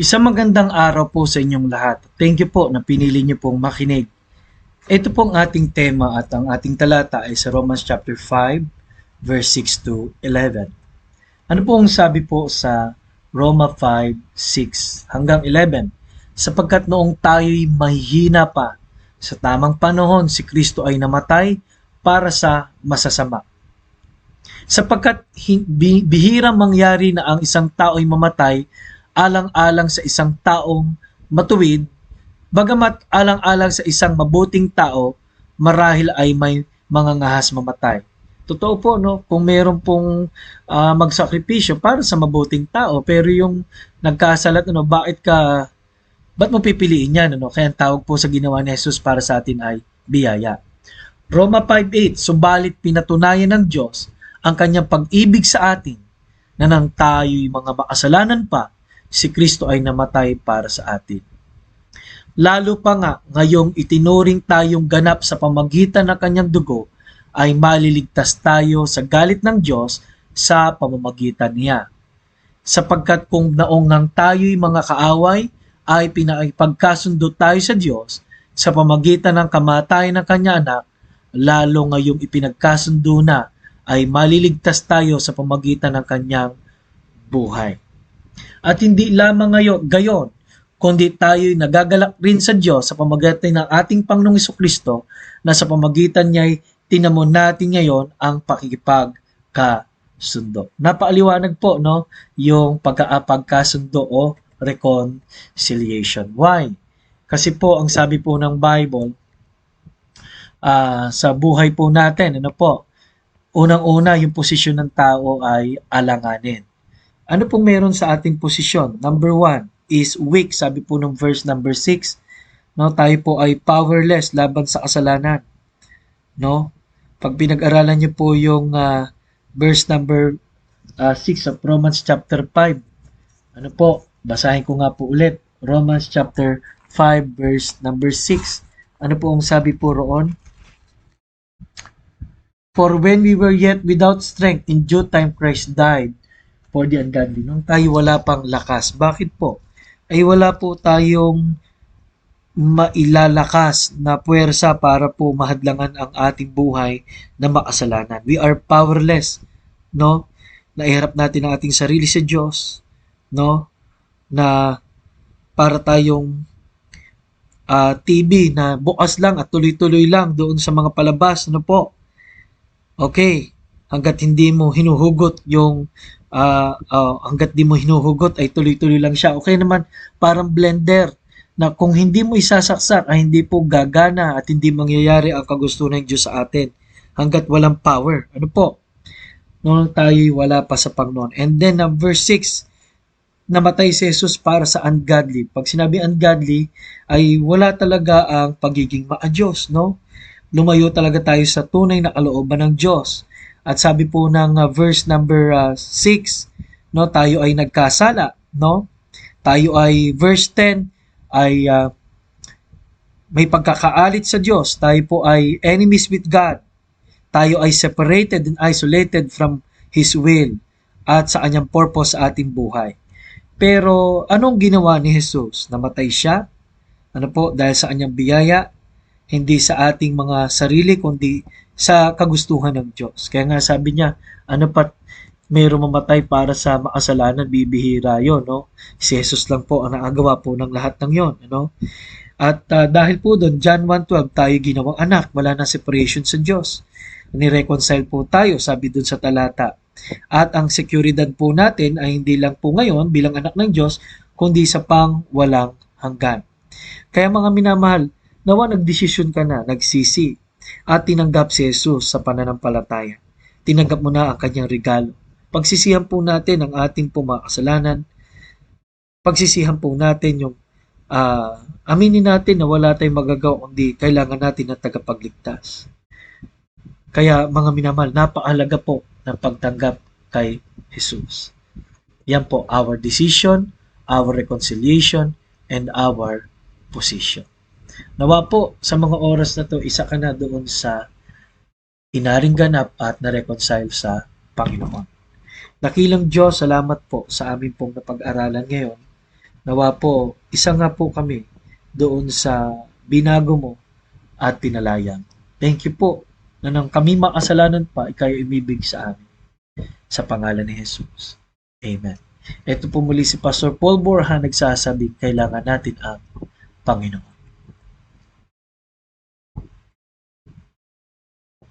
Isang magandang araw po sa inyong lahat. Thank you po na pinili niyo pong makinig. Ito pong ating tema at ang ating talata ay sa Romans chapter 5, verse 6 to 11. Ano po ang sabi po sa Roma 5, 6 hanggang 11? Sapagkat noong tayo'y mahihina pa, sa tamang panahon si Kristo ay namatay para sa masasama. Sapagkat bihirang mangyari na ang isang tao ay mamatay alang-alang sa isang taong matuwid, bagamat alang-alang sa isang mabuting tao, marahil ay may mga ngahas mamatay. Totoo po, no? Kung meron pong magsakripisyo para sa mabuting tao, pero yung nagkasalat, ba't mo pipiliin yan? Ano? Kaya ang tawag po sa ginawa ni Jesus para sa atin ay biyaya. Roma 5:8, subalit pinatunayan ng Diyos ang kanyang pag-ibig sa atin na nang tayo'y mga makasalanan pa, si Kristo ay namatay para sa atin. Lalo pa nga ngayong itinuring tayong ganap sa pamagitan ng kanyang dugo, ay maliligtas tayo sa galit ng Diyos sa pamamagitan niya. Sapagkat kung naong nang tayo'y mga kaaway, ay pinakipagkasundo tayo sa Diyos sa pamagitan ng kamatayan ng kanya anak, lalo ngayong ipinagkasundo na ay maliligtas tayo sa pamagitan ng kanyang buhay. At hindi lamang gayon, kundi tayo'y nagagalak rin sa Diyos sa pamagitan ng ating Panginoong Hesukristo na sa pamagitan niya'y tinamon natin ngayon ang pakikipagkasundo. Napaliwanag po, no, yung pagkasundo o reconciliation. Why? Kasi po, ang sabi po ng Bible, sa buhay po natin, unang-una, yung posisyon ng tao ay alanganin. Ano pong meron sa ating posisyon? Number 1 is weak, sabi po ng verse number 6. No, tayo po ay powerless laban sa kasalanan. No? Pag pinag-aralan niyo po yung verse number 6 of Romans chapter 5, basahin ko nga po ulit. Romans chapter 5 verse number 6. Ano po ang sabi po roon? For when we were yet without strength, in due time Christ died for the ungodly. Nung tayo wala pang lakas. Bakit po? Ay wala po tayong mailalakas na puwersa para po mahadlangan ang ating buhay na makasalanan. We are powerless, no? Naiharap natin ang ating sarili sa Diyos, no? Na para tayong TV na bukas lang at tuloy-tuloy lang doon sa mga palabas, po? Okay, hanggat hindi mo hinuhugot yung hanggat di mo hinuhugot ay tuloy-tuloy lang siya. Okay naman, parang blender na kung hindi mo isasaksak ay hindi po gagana at hindi mangyayari ang kagustuhan ng Diyos sa atin hanggat walang power. Ano po? Noong tayo'y wala pa sa Panginoon. And then verse 6, namatay si Jesus para sa ungodly. Pag sinabi ungodly, ay wala talaga ang pagiging maayos, no? Lumayo talaga tayo sa tunay na kalooban ng Diyos. At sabi po ng verse number 6, no, tayo ay nagkasala, no? Tayo ay verse 10 ay may pagkakaalit sa Diyos. Tayo po ay enemies with God. Tayo ay separated and isolated from His will at sa kanyang purpose sa ating buhay. Pero anong ginawa ni Jesus? Namatay siya. Dahil sa kanyang biyaya, hindi sa ating mga sarili, kundi sa kagustuhan ng Diyos. Kaya nga sabi niya, mayroong mamatay para sa makasalanan, bibihira yon, no? Si Jesus lang po ang nakagawa po ng lahat ng yon, no? At dahil po doon, John 1:12, tayo ginawang anak, wala na separation sa Diyos. Ni-reconcile po tayo, sabi doon sa talata. At ang seguridad po natin ay hindi lang po ngayon bilang anak ng Diyos, kundi sa pang walang hanggan. Kaya mga minamahal, nawa nagdesisyon ka na, nagsisi, at tinanggap si Jesus sa pananampalataya. Tinanggap mo na ang kanyang regalo. Pagsisihan po natin ang ating mga kasalanan. Pagsisihan po natin yung aminin natin na wala tayong magagawa kundi kailangan natin ng tagapagligtas. Kaya mga minamahal, napakahalaga po ng pagtanggap kay Jesus. Yan po, our decision, our reconciliation, and our position. Nawa po, sa mga oras na to, isa ka na doon sa inaring ganap at na-reconcile sa Panginoon. Dakilang Diyos, salamat po sa amin pong napag-aralan ngayon Nawa po, isa nga po kami doon sa binago mo at pinalayang. Thank you po na nang kami makasalanan pa, ikaw ay umibig sa amin. Sa pangalan ni Jesus. Amen. Ito po muli si Pastor Paul Borja nagsasabi, kailangan natin ang Panginoon.